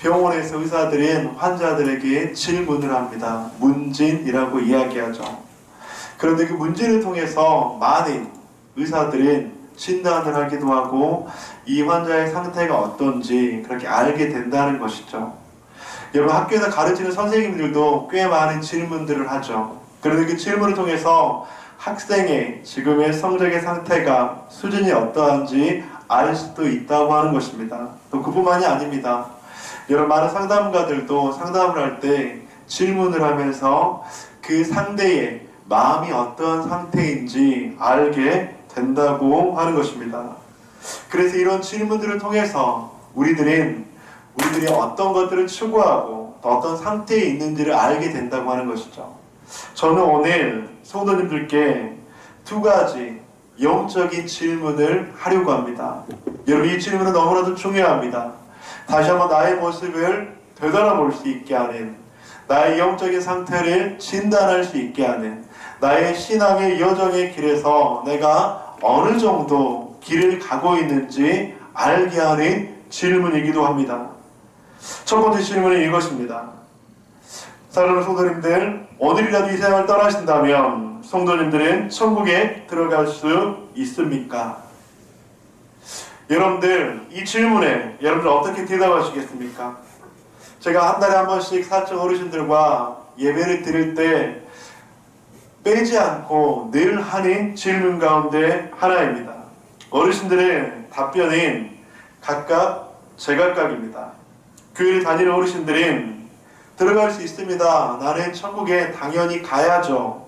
병원에서 의사들은 환자들에게 질문을 합니다. 문진이라고 이야기하죠. 그런데 그 문진을 통해서 많은 의사들은 진단을 하기도 하고 이 환자의 상태가 어떤지 그렇게 알게 된다는 것이죠. 여러분, 학교에서 가르치는 선생님들도 꽤 많은 질문들을 하죠. 그런데 그 질문을 통해서 학생의 지금의 성적의 상태가 수준이 어떠한지 알 수도 있다고 하는 것입니다. 또 그뿐만이 아닙니다. 여러분, 많은 상담가들도 상담을 할 때 질문을 하면서 그 상대의 마음이 어떠한 상태인지 알게 된다고 하는 것입니다. 그래서 이런 질문들을 통해서 우리들이 어떤 것들을 추구하고 또 어떤 상태에 있는지를 알게 된다고 하는 것이죠. 저는 오늘 성도님들께 두 가지 영적인 질문을 하려고 합니다. 여러분, 이 질문은 너무나도 중요합니다. 다시 한번 나의 모습을 되돌아볼 수 있게 하는, 나의 영적인 상태를 진단할 수 있게 하는, 나의 신앙의 여정의 길에서 내가 어느 정도 길을 가고 있는지 알게 하는 질문이기도 합니다. 첫 번째 질문은 이것입니다. 사랑하는 성도님들, 오늘이라도 이 세상을 떠나신다면 성도님들은 천국에 들어갈 수 있습니까? 여러분들, 이 질문에 여러분들 어떻게 대답하시겠습니까? 제가 한 달에 한 번씩 사적 어르신들과 예배를 드릴 때 빼지 않고 늘 하는 질문 가운데 하나입니다. 어르신들의 답변은 각각 제각각입니다. 교회를 다니는 어르신들은 들어갈 수 있습니다. 나는 천국에 당연히 가야죠.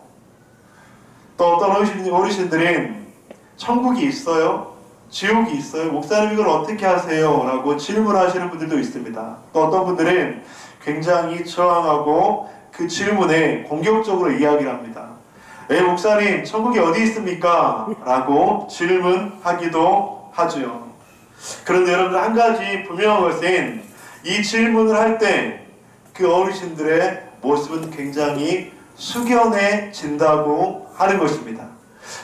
또 어떤 어르신들은 천국이 있어요? 지옥이 있어요? 목사님 이걸 어떻게 하세요? 라고 질문하시는 분들도 있습니다. 또 어떤 분들은 굉장히 저항하고 그 질문에 공격적으로 이야기를 합니다. 목사님 천국이 어디 있습니까? 라고 질문하기도 하죠. 그런데 여러분들, 한 가지 분명한 것은 이 질문을 할 때 그 어르신들의 모습은 굉장히 숙연해진다고 하는 것입니다.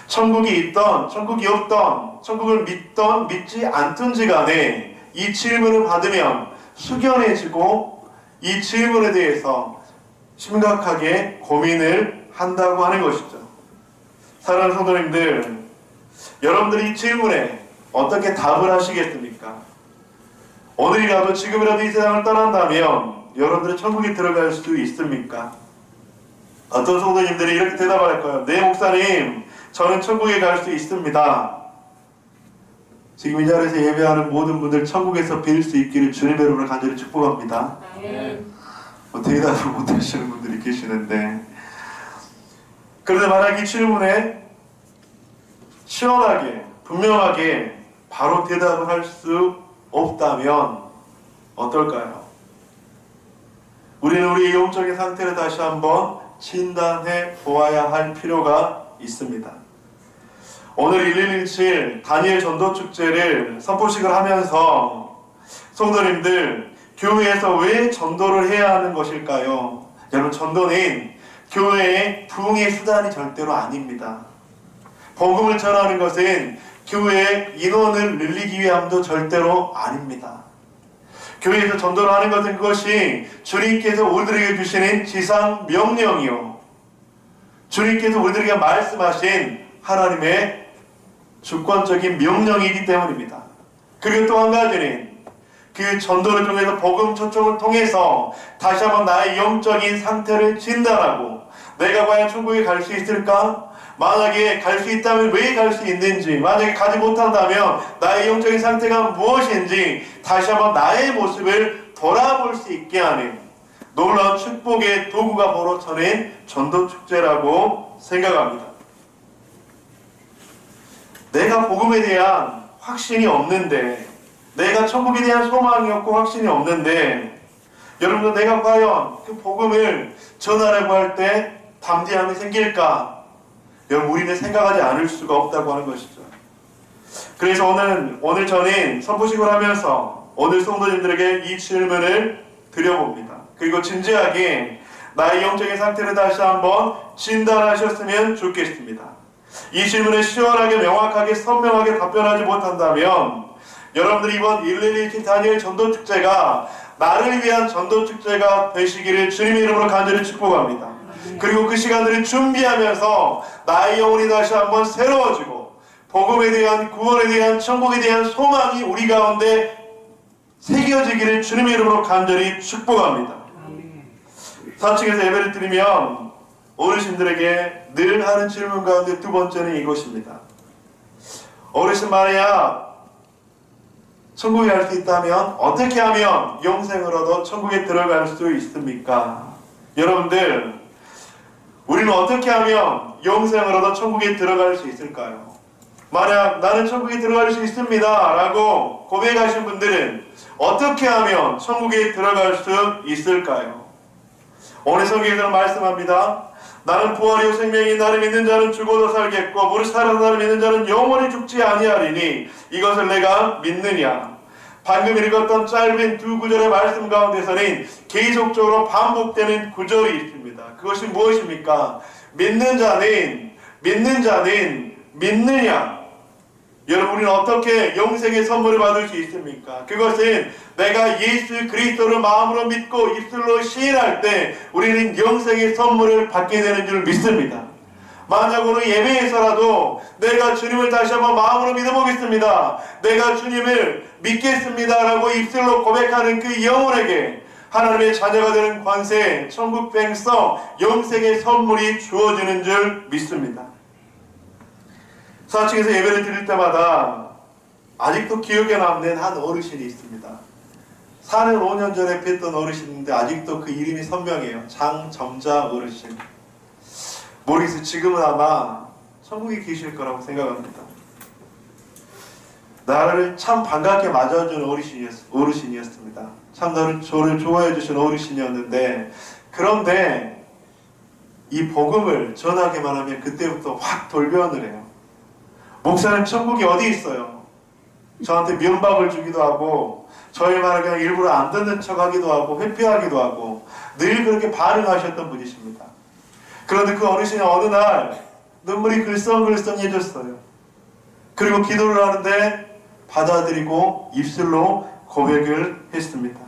천국이 있던 천국이 없던, 천국을 믿던 믿지 않던지 간에 이 질문을 받으면 숙연해지고 이 질문에 대해서 심각하게 고민을 한다고 하는 것이죠. 사랑하는 성도님들, 여러분들이 이 질문에 어떻게 답을 하시겠습니까? 오늘이라도 지금이라도 이 세상을 떠난다면 여러분들은 천국에 들어갈 수 있습니까? 어떤 성도님들이 이렇게 대답할 거예요. 네, 목사님, 저는 천국에 갈 수 있습니다. 지금 이 자리에서 예배하는 모든 분들 천국에서 뵐 수 있기를 주님의 이름으로 간절히 축복합니다. 대답을 못하시는 분들이 계시는데, 그런데 만약 이 질문에 시원하게 분명하게 바로 대답을 할 수 없다면 어떨까요? 우리는 우리의 영적인 상태를 다시 한번 진단해 보아야 할 필요가 있습니다. 오늘 1117 다니엘 전도축제를 선포식을 하면서 성도님들, 교회에서 왜 전도를 해야 하는 것일까요? 여러분, 전도는 교회의 부흥의 수단이 절대로 아닙니다. 복음을 전하는 것은 교회의 인원을 늘리기 위함도 절대로 아닙니다. 교회에서 전도를 하는 것은 그것이 주님께서 우리들에게 주시는 지상 명령이요, 주님께서 우리들에게 말씀하신 하나님의 주권적인 명령이기 때문입니다. 그리고 또 한 가지는 그 전도를 통해서 복음 초청을 통해서 다시 한번 나의 영적인 상태를 진단하고 내가 과연 천국에 갈 수 있을까? 만약에 갈 수 있다면 왜 갈 수 있는지, 만약에 가지 못한다면 나의 영적인 상태가 무엇인지 다시 한번 나의 모습을 돌아볼 수 있게 하는 놀라운 축복의 도구가 바로 저는 전도축제라고 생각합니다. 내가 복음에 대한 확신이 없는데, 내가 천국에 대한 소망이 없고 확신이 없는데, 여러분들, 내가 과연 그 복음을 전하려고 할 때 담대함이 생길까? 여러분, 우리는 생각하지 않을 수가 없다고 하는 것이죠. 그래서 오늘 저는 선포식을 하면서 오늘 성도님들에게 이 질문을 드려봅니다. 그리고 진지하게 나의 영적인 상태를 다시 한번 진단하셨으면 좋겠습니다. 이 질문에 시원하게, 명확하게, 선명하게 답변하지 못한다면 여러분들이 이번 1117 다니엘 전도축제가 나를 위한 전도 축제가 되시기를 주님의 이름으로 간절히 축복합니다. 그리고 그 시간들을 준비하면서 나의 영혼이 다시 한번 새로워지고 복음에 대한, 구원에 대한, 천국에 대한 소망이 우리 가운데 새겨지기를 주님의 이름으로 간절히 축복합니다. 4층에서 예배를 드리면 어르신들에게 늘 하는 질문 가운데 두 번째는 이것입니다. 어르신 말이야, 천국에 갈 수 있다면 어떻게 하면 영생을 얻어 천국에 들어갈 수 있습니까? 여러분들, 우리는 어떻게 하면 영생을 얻어 천국에 들어갈 수 있을까요? 만약 나는 천국에 들어갈 수 있습니다 라고 고백하신 분들은 어떻게 하면 천국에 들어갈 수 있을까요? 오늘 성경에서는 말씀합니다. 나는 부활이요 생명이 나를 믿는 자는 죽어도 살겠고 무릇 살아서 나를 믿는 자는 영원히 죽지 아니하리니 이것을 내가 믿느냐. 방금 읽었던 짧은 두 구절의 말씀 가운데서는 계속적으로 반복되는 구절이 있습니다. 그것이 무엇입니까? 믿는 자는 믿느냐. 여러분, 우리는 어떻게 영생의 선물을 받을 수 있습니까? 그것은 내가 예수 그리스도를 마음으로 믿고 입술로 시인할 때 우리는 영생의 선물을 받게 되는 줄 믿습니다. 만약 오늘 예배에서라도 내가 주님을 다시 한번 마음으로 믿어보겠습니다, 내가 주님을 믿겠습니다 라고 입술로 고백하는 그 영혼에게 하나님의 자녀가 되는 권세, 천국 백성, 영생의 선물이 주어지는 줄 믿습니다. 4층에서 예배를 드릴 때마다 아직도 기억에 남는 한 어르신이 있습니다. 4년 5년 전에 뵀던 어르신인데 아직도 그 이름이 선명해요. 장점자 어르신. 모르겠어요. 지금은 아마 천국에 계실 거라고 생각합니다. 나를 참 반갑게 맞아준 어르신이었습니다. 참 저를 좋아해 주신 어르신이었는데, 그런데 이 복음을 전하기만 하면 그때부터 확 돌변을 해요. 목사님, 천국이 어디 있어요? 저한테 면박을 주기도 하고 저희 말을 그냥 일부러 안 듣는 척 하기도 하고 회피하기도 하고 늘 그렇게 반응하셨던 분이십니다. 그런데 그 어르신이 어느 날 눈물이 글썽글썽해졌어요. 그리고 기도를 하는데 받아들이고 입술로 고백을 했습니다.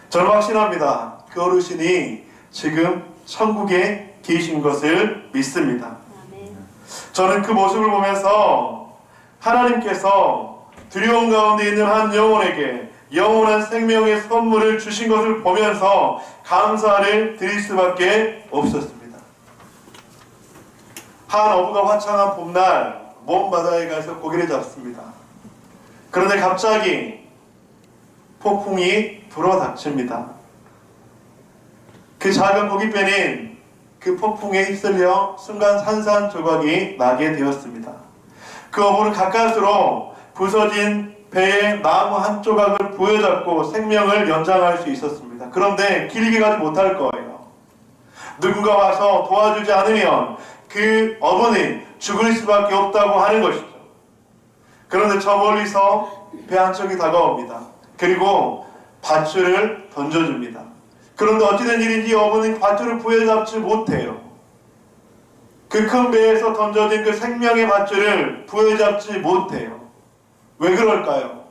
저는 확신합니다. 그 어르신이 지금 천국에 계신 것을 믿습니다. 저는 그 모습을 보면서 하나님께서 두려움 가운데 있는 한 영혼에게 영원한 생명의 선물을 주신 것을 보면서 감사를 드릴 수밖에 없었습니다. 한 어부가 화창한 봄날 먼 바다에 가서 고기를 잡습니다. 그런데 갑자기 폭풍이 불어닥칩니다. 그 작은 고깃배는 그 폭풍에 휩쓸려 순간 산산조각이 나게 되었습니다. 그 어부는 가까스로 부서진 배의 나무 한 조각을 부여잡고 생명을 연장할 수 있었습니다. 그런데 길게 가지 못할 거예요. 누군가 와서 도와주지 않으면 그 어부는 죽을 수밖에 없다고 하는 것이죠. 그런데 저 멀리서 배 한 척이 다가옵니다. 그리고 밧줄을 던져줍니다. 그런데 어찌된 일인지 어부는 밧줄을 부여잡지 못해요. 그 큰 배에서 던져진 그 생명의 밧줄을 부여잡지 못해요. 왜 그럴까요?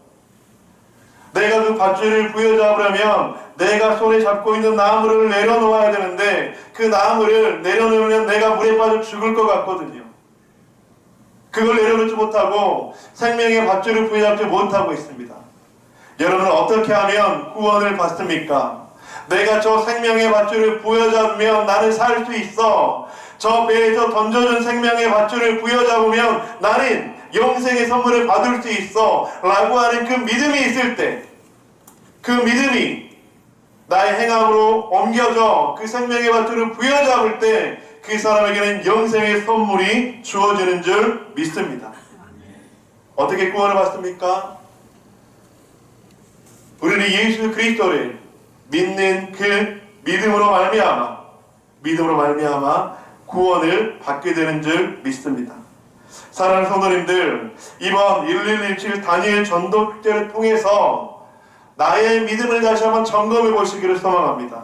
내가 그 밧줄을 부여잡으려면 내가 손에 잡고 있는 나무를 내려놓아야 되는데 그 나무를 내려놓으면 내가 물에 빠져 죽을 것 같거든요. 그걸 내려놓지 못하고 생명의 밧줄을 부여잡지 못하고 있습니다. 여러분은 어떻게 하면 구원을 받습니까? 내가 저 생명의 밧줄을 부여잡으면 나는 살 수 있어. 저 배에서 던져준 생명의 밧줄을 부여잡으면 나는 영생의 선물을 받을 수 있어 라고 하는 그 믿음이 있을 때, 그 믿음이 나의 행함으로 옮겨져 그 생명의 밧줄을 부여잡을 때 그 사람에게는 영생의 선물이 주어지는 줄 믿습니다. 어떻게 구원을 받습니까? 우리는 예수 그리스도를 믿는 그 믿음으로 말미암아 구원을 받게 되는 줄 믿습니다. 사랑하는 성도님들, 이번 1117 다니엘 전도 축제를 통해서 나의 믿음을 다시 한번 점검해 보시기를 소망합니다.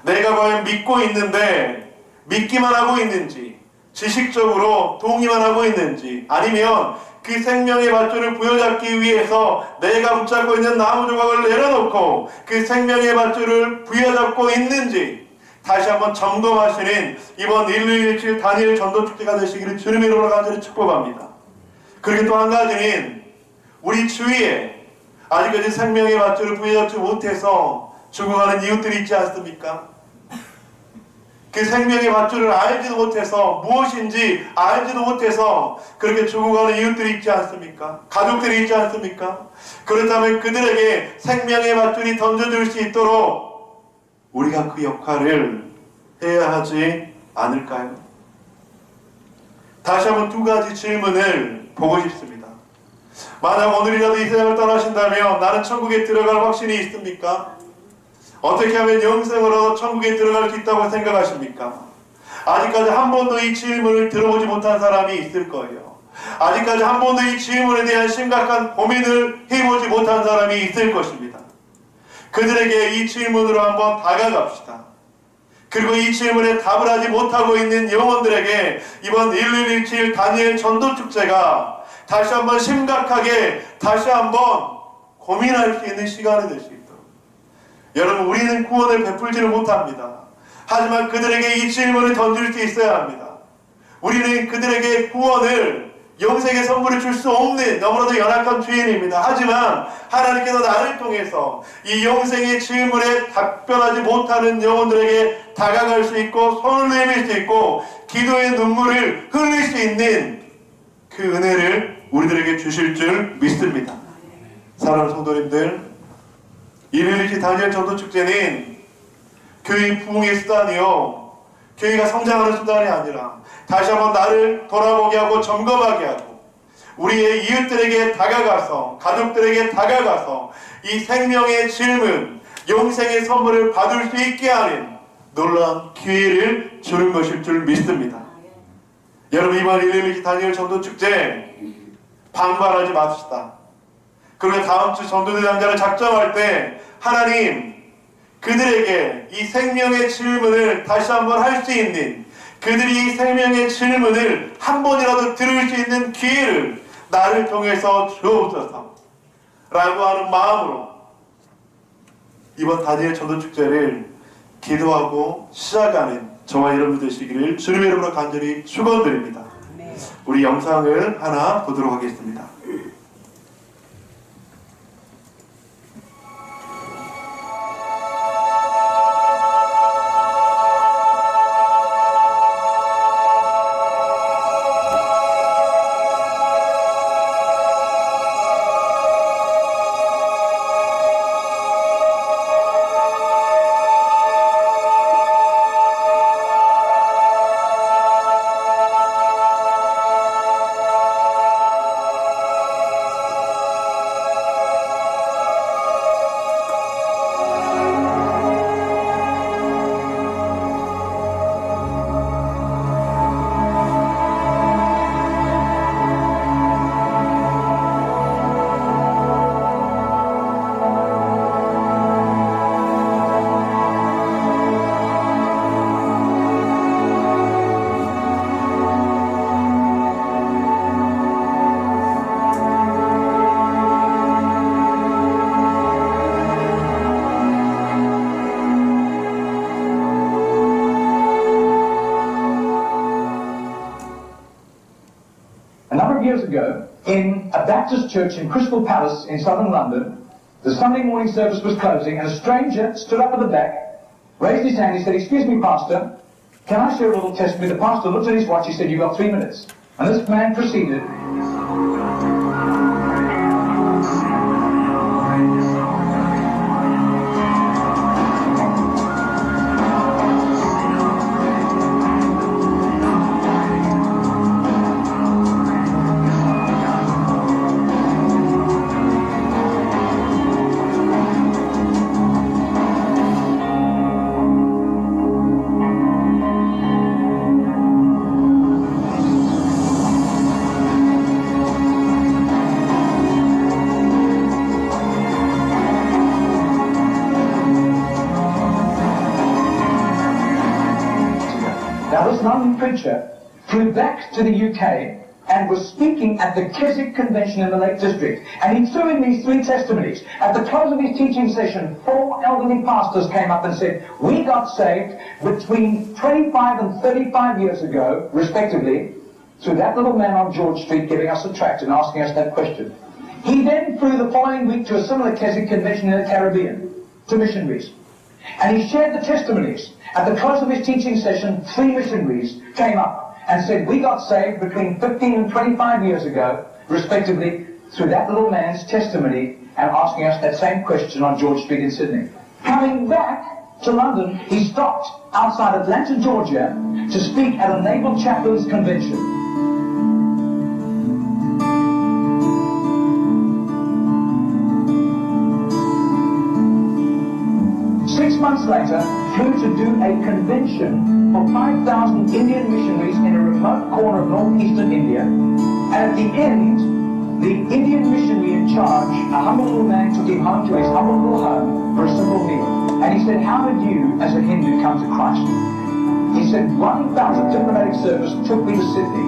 내가 과연 믿고 있는데 믿기만 하고 있는지, 지식적으로 동의만 하고 있는지, 아니면 그 생명의 밧줄을 부여잡기 위해서 내가 붙잡고 있는 나무 조각을 내려놓고 그 생명의 밧줄을 부여잡고 있는지 다시 한번 점검하시는 이번 1117 다니엘 전도축제가 되시기를 주님의 이름으로 간절히 축복합니다. 그리고 또 한 가지는 우리 주위에 아직까지 생명의 밧줄을 부여잡지 못해서 죽어가는 이웃들이 있지 않습니까? 그 생명의 밧줄을 알지도 못해서 무엇인지 알지도 못해서 그렇게 죽어가는 이웃들이 있지 않습니까? 가족들이 있지 않습니까? 그렇다면 그들에게 생명의 밧줄이 던져줄 수 있도록 우리가 그 역할을 해야 하지 않을까요? 다시 한번 두 가지 질문을 보고 싶습니다. 만약 오늘이라도 이 세상을 떠나신다면 나는 천국에 들어갈 확신이 있습니까? 어떻게 하면 영생으로 천국에 들어갈 수 있다고 생각하십니까? 아직까지 한 번도 이 질문을 들어보지 못한 사람이 있을 거예요. 아직까지 한 번도 이 질문에 대한 심각한 고민을 해보지 못한 사람이 있을 것입니다. 그들에게 이 질문으로 한번 다가갑시다. 그리고 이 질문에 답을 하지 못하고 있는 영혼들에게 이번 1117 다니엘 전도축제가 다시 한번 심각하게 다시 한번 고민할 수 있는 시간이 될 수 있도록. 여러분, 우리는 구원을 베풀지를 못합니다. 하지만 그들에게 이 질문을 던질 수 있어야 합니다. 우리는 그들에게 구원을, 영생의 선물을 줄 수 없는 너무나도 연약한 죄인입니다. 하지만 하나님께서 나를 통해서 이 영생의 질문에 답변하지 못하는 영혼들에게 다가갈 수 있고 손을 내밀 수 있고 기도의 눈물을 흘릴 수 있는 그 은혜를 우리들에게 주실 줄 믿습니다. 사랑하는 성도님들, 1117 다니엘 전도축제는 교회 부흥의 수단이요, 교회가 성장하는 수단이 아니라 다시 한번 나를 돌아보게 하고 점검하게 하고 우리의 이웃들에게 다가가서, 가족들에게 다가가서 이 생명의 질문, 영생의 선물을 받을 수 있게 하는 놀라운 기회를 주는 것일 줄 믿습니다. 여러분, 이번 1117 다니엘 전도축제 방관하지 맙시다. 그리고 다음 주 전도대장자를 작정할 때 하나님, 그들에게 이 생명의 질문을 다시 한번 할 수 있는, 그들이 이 생명의 질문을 한 번이라도 들을 수 있는 기회를 나를 통해서 주옵소서 라고 하는 마음으로 이번 다니엘 전도축제를 기도하고 시작하는 저와 여러분 되시기를 주님의 이름으로 간절히 축원드립니다. 우리 영상을 하나 보도록 하겠습니다. Years ago, in a Baptist church in Crystal Palace in southern London, the Sunday morning service was closing and a stranger stood up at the back, raised his hand, he said, "Excuse me, Pastor, can I share a little testimony?" The pastor looked at his watch, he said, "You've got 3 minutes." And this man proceeded. Now this London preacher flew back to the UK and was speaking at the Keswick Convention in the Lake District. And he threw in these three testimonies. At the close of his teaching session, 4 elderly pastors came up and said, we got saved between 25 and 35 years ago, respectively, through that little man on George Street giving us a tract and asking us that question. He then flew the following week to a similar Keswick Convention in the Caribbean, to missionaries. And he shared the testimonies. At the close of his teaching session, 3 missionaries came up and said, we got saved between 15 and 25 years ago, respectively, through that little man's testimony and asking us that same question on George Street in Sydney. Coming back to London, he stopped outside Atlanta, Georgia, to speak at a Naval Chaplains Convention. 6 months later, flew to do a convention for 5,000 Indian missionaries in a remote corner of northeastern India. And at the end, the Indian missionary in charge, a humble little man, took him home to his humble little home for a simple meal. And he said, how did you, as a Hindu, come to Christ? He said, 1,000 diplomatic service took me to Sydney.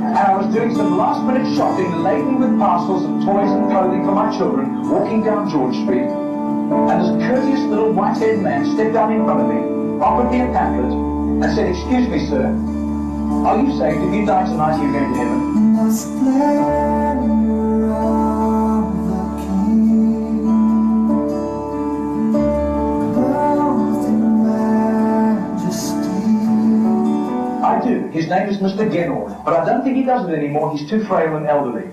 And I was doing some last-minute shopping, laden with parcels of toys and clothing for my children, walking down George Street. And this courteous little white-haired man stepped down in front of me, offered me a pamphlet, and said, excuse me, sir, are you saved? If you die tonight, are you going to heaven? The splendor of the King, clothed in majesty. I do. His name is Mr. Genord, but I don't think he does it anymore. He's too frail and elderly.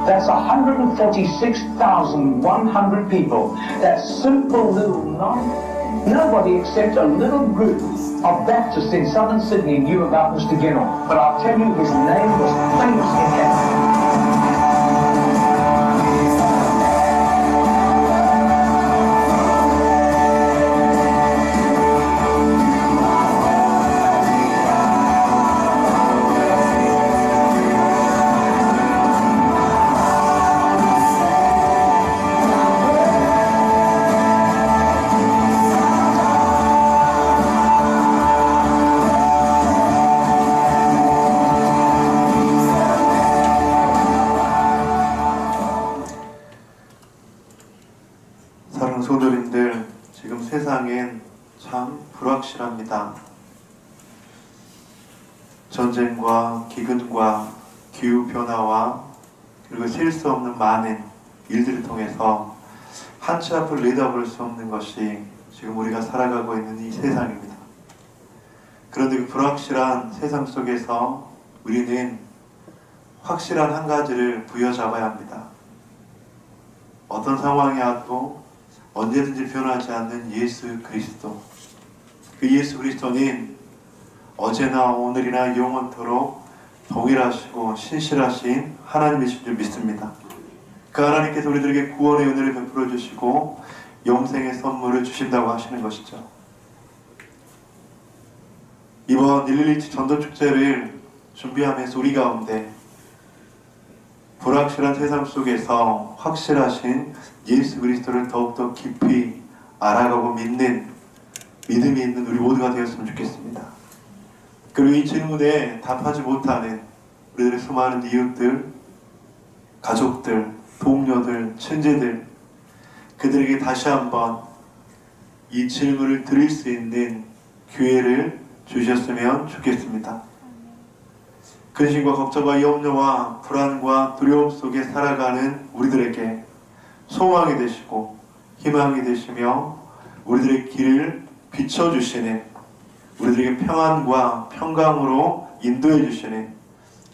That's 146,100 people. That simple little nobody except a little group of Baptists in southern Sydney knew about Mr. Genord. But I'll tell you, his name was famous in heaven. 사랑하는 성도님들, 지금 세상엔 참 불확실합니다. 전쟁과 기근과 기후변화와 그리고 셀 수 없는 많은 일들을 통해서 한치 앞을 내다볼 수 없는 것이 지금 우리가 살아가고 있는 이 세상입니다. 그런데 그 불확실한 세상 속에서 우리는 확실한 한 가지를 부여잡아야 합니다. 어떤 상황이 와도 언제든지 변하지 않는 예수 그리스도. 그 예수 그리스도는 어제나 오늘이나 영원토록 동일하시고 신실하신 하나님이신 줄 믿습니다. 그 하나님께서 우리들에게 구원의 은혜를 베풀어 주시고 영생의 선물을 주신다고 하시는 것이죠. 이번 1.1.2 전도축제를 준비하면서 우리 가운데 불확실한 세상 속에서 확실하신 예수 그리스도를 더욱더 깊이 알아가고 믿는 믿음이 있는 우리 모두가 되었으면 좋겠습니다. 그리고 이 질문에 답하지 못하는 우리들의 수많은 이웃들, 가족들, 동료들, 친지들, 그들에게 다시 한번 이 질문을 드릴 수 있는 기회를 주셨으면 좋겠습니다. 근심과 걱정과 염려와 불안과 두려움 속에 살아가는 우리들에게 소망이 되시고 희망이 되시며 우리들의 길을 비춰주시는, 우리들에게 평안과 평강으로 인도해 주시는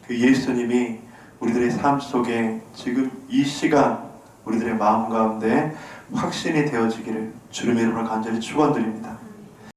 그 예수님이 우리들의 삶 속에 지금 이 시간 우리들의 마음 가운데 확신이 되어지기를 주님의 이름으로 간절히 축원드립니다.